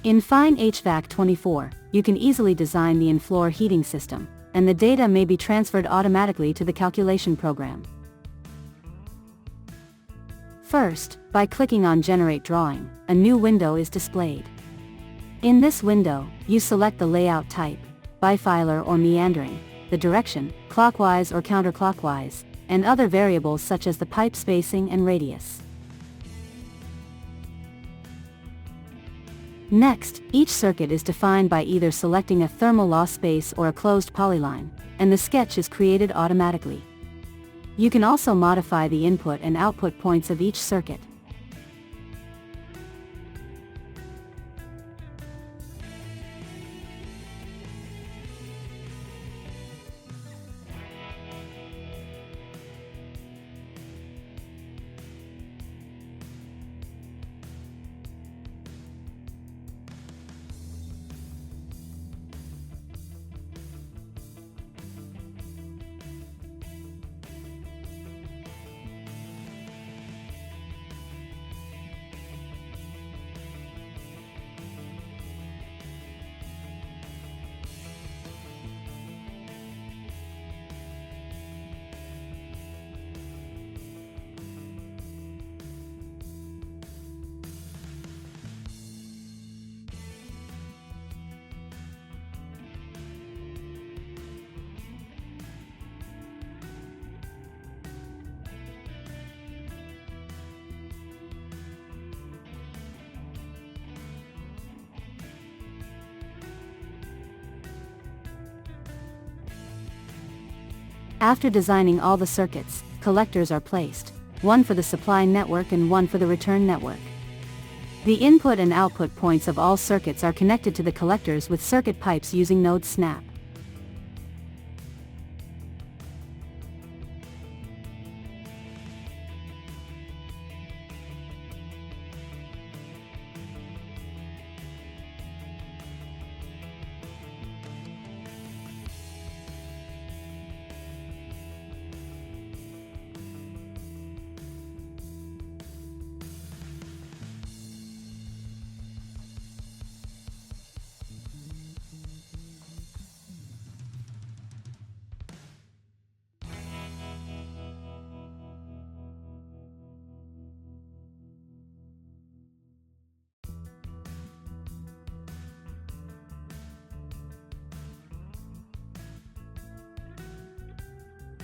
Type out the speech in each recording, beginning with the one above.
In Fine HVAC 24, you can easily design the in-floor heating system, and the data may be transferred automatically to the calculation program. First, by clicking on Generate Drawing, a new window is displayed. In this window, you select the layout type, bifilar or meandering, the direction, clockwise or counterclockwise, and other variables such as the pipe spacing and radius. Next, each circuit is defined by either selecting a thermal loss space or a closed polyline, and the sketch is created automatically. You can also modify the input and output points of each circuit. After designing all the circuits, collectors are placed, one for the supply network and one for the return network. The input and output points of all circuits are connected to the collectors with circuit pipes using node snap.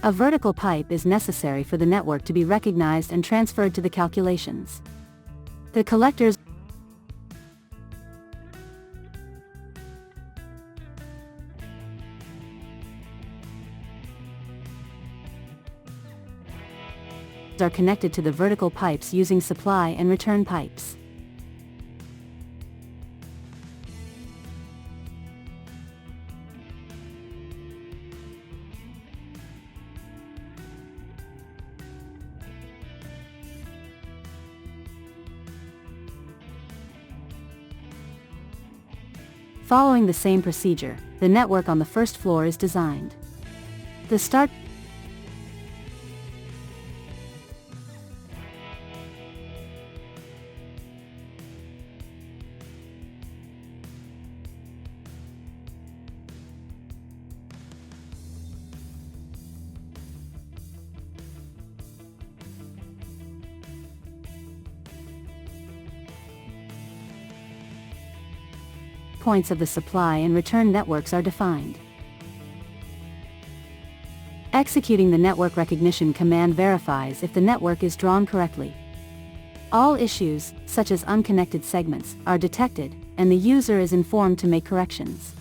A vertical pipe is necessary for the network to be recognized and transferred to the calculations. The collectors are connected to the vertical pipes using supply and return pipes. Following the same procedure, the network on the first floor is designed. The start points of the supply and return networks are defined. Executing the network recognition command verifies if the network is drawn correctly. All issues, such as unconnected segments, are detected, and the user is informed to make corrections.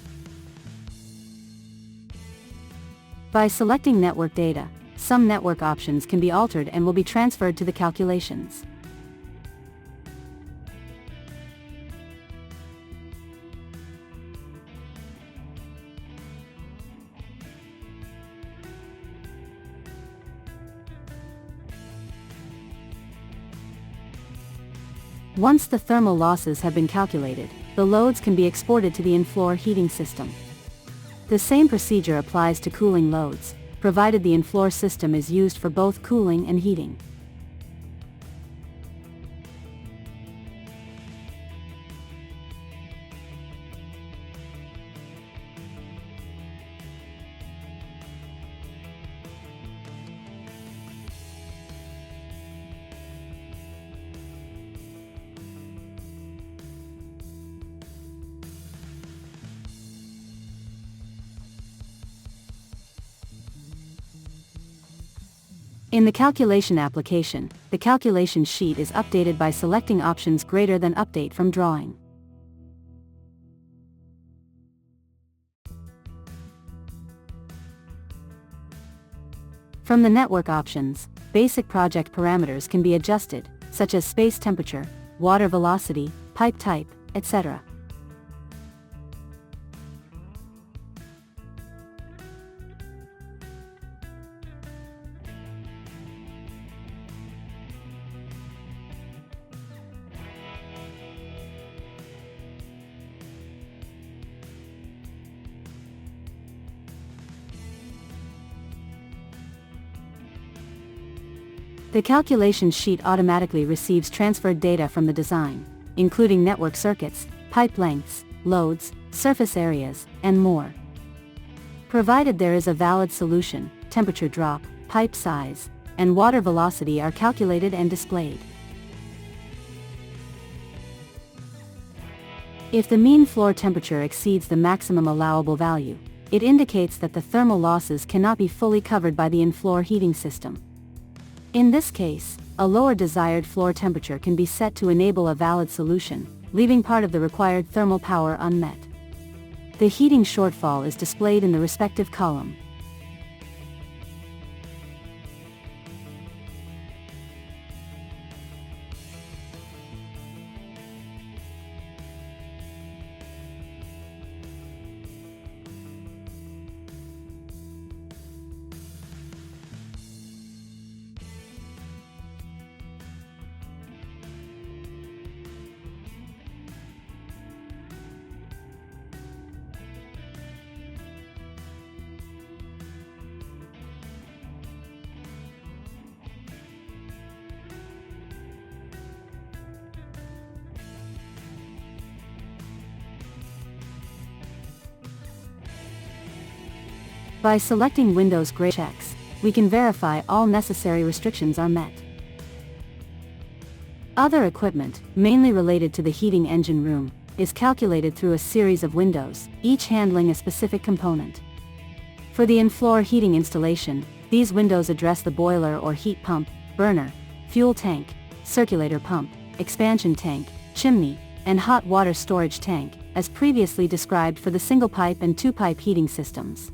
By selecting network data, some network options can be altered and will be transferred to the calculations. Once the thermal losses have been calculated, the loads can be exported to the in-floor heating system. The same procedure applies to cooling loads, provided the in-floor system is used for both cooling and heating. In the calculation application, the calculation sheet is updated by selecting options greater than Update from Drawing. From the network options, basic project parameters can be adjusted, such as space temperature, water velocity, pipe type, etc. The calculation sheet automatically receives transferred data from the design, including network circuits, pipe lengths, loads, surface areas, and more. Provided there is a valid solution, temperature drop, pipe size, and water velocity are calculated and displayed. If the mean floor temperature exceeds the maximum allowable value, it indicates that the thermal losses cannot be fully covered by the in-floor heating system. In this case, a lower desired floor temperature can be set to enable a valid solution, leaving part of the required thermal power unmet. The heating shortfall is displayed in the respective column. By selecting Windows Gray checks, we can verify all necessary restrictions are met. Other equipment, mainly related to the heating engine room, is calculated through a series of windows, each handling a specific component. For the in-floor heating installation, these windows address the boiler or heat pump, burner, fuel tank, circulator pump, expansion tank, chimney, and hot water storage tank, as previously described for the single-pipe and two-pipe heating systems.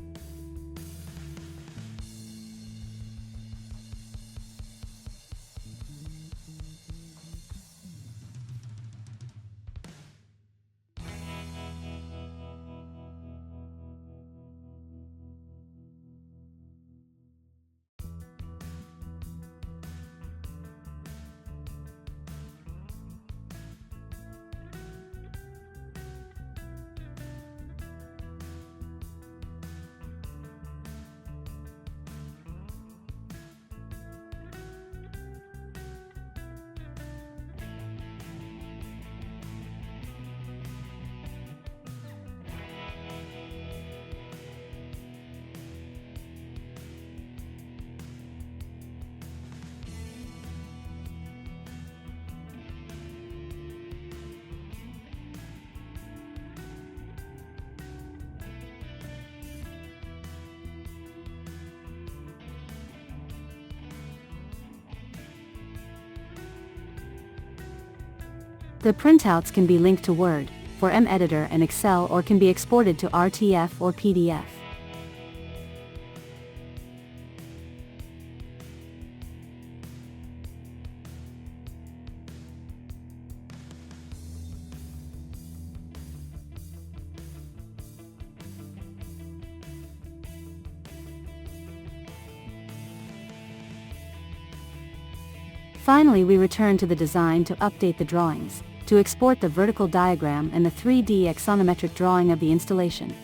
The printouts can be linked to Word, for M-Editor and Excel, or can be exported to RTF or PDF. Finally, we return to the design to update the drawings, to export the vertical diagram and the 3D axonometric drawing of the installation.